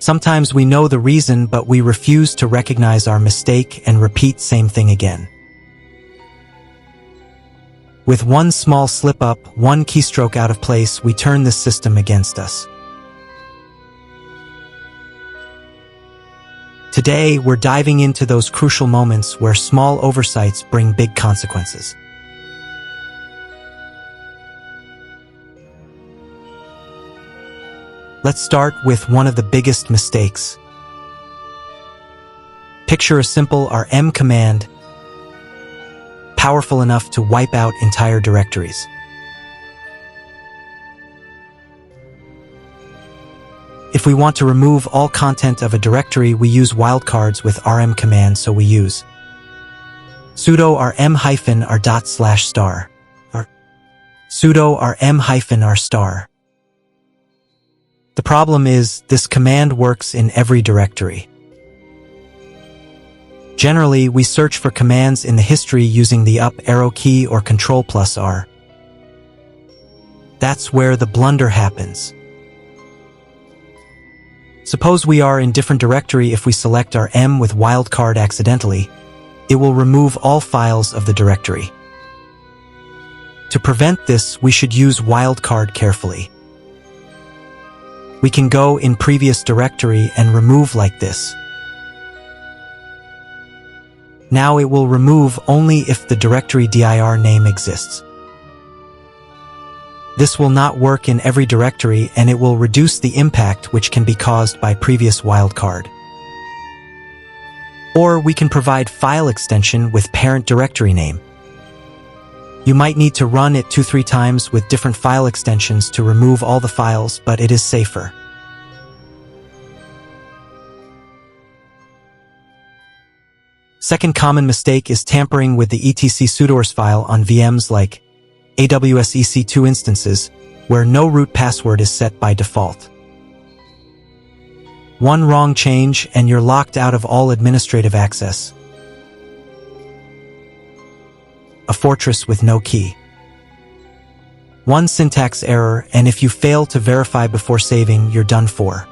Sometimes we know the reason, but we refuse to recognize our mistake and repeat same thing again. With one small slip-up, one keystroke out of place, we turn this system against us. Today, we're diving into those crucial moments where small oversights bring big consequences. Let's start with one of the biggest mistakes. Picture a simple rm command, powerful enough to wipe out entire directories. If we want to remove all content of a directory, we use wildcards with rm command, so we use sudo rm-r/* or sudo rm-r*. The problem is, this command works in every directory. Generally, we search for commands in the history using the up arrow key or Ctrl+R. That's where the blunder happens. Suppose we are in different directory. If we select our M with wildcard accidentally, it will remove all files of the directory. To prevent this, we should use wildcard carefully. We can go in previous directory and remove like this. Now it will remove only if the directory dir name exists. This will not work in every directory, and it will reduce the impact which can be caused by previous wildcard. Or we can provide file extension with parent directory name. You might need to run it 2-3 times with different file extensions to remove all the files, but it is safer. Second common mistake is tampering with the etc sudoers file on VMs like AWS EC2 instances, where no root password is set by default. One wrong change and you're locked out of all administrative access. A fortress with no key. One syntax error, and if you fail to verify before saving, you're done for.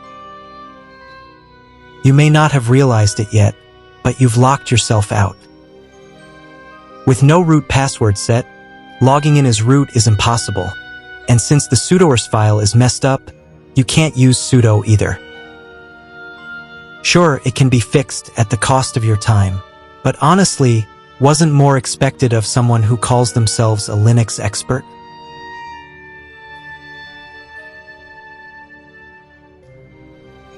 You may not have realized it yet, but you've locked yourself out. With no root password set, logging in as root is impossible, and since the sudoers file is messed up, you can't use sudo either. Sure, it can be fixed at the cost of your time, but honestly, wasn't more expected of someone who calls themselves a Linux expert?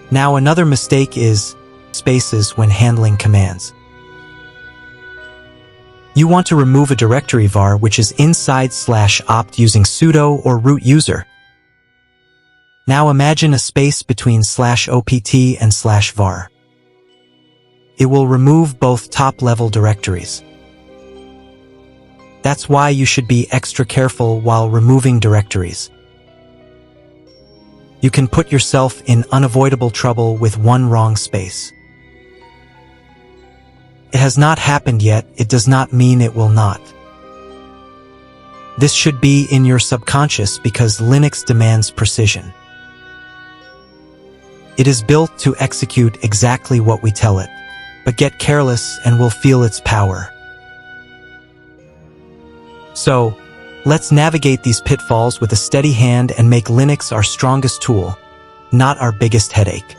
Now another mistake is spaces when handling commands. You want to remove a directory var which is inside /opt using sudo or root user. Now imagine a space between /opt and /var. It will remove both top-level directories. That's why you should be extra careful while removing directories. You can put yourself in unavoidable trouble with one wrong space. It has not happened yet, it does not mean it will not. This should be in your subconscious because Linux demands precision. It is built to execute exactly what we tell it, but get careless and we'll feel its power. So, let's navigate these pitfalls with a steady hand and make Linux our strongest tool, not our biggest headache.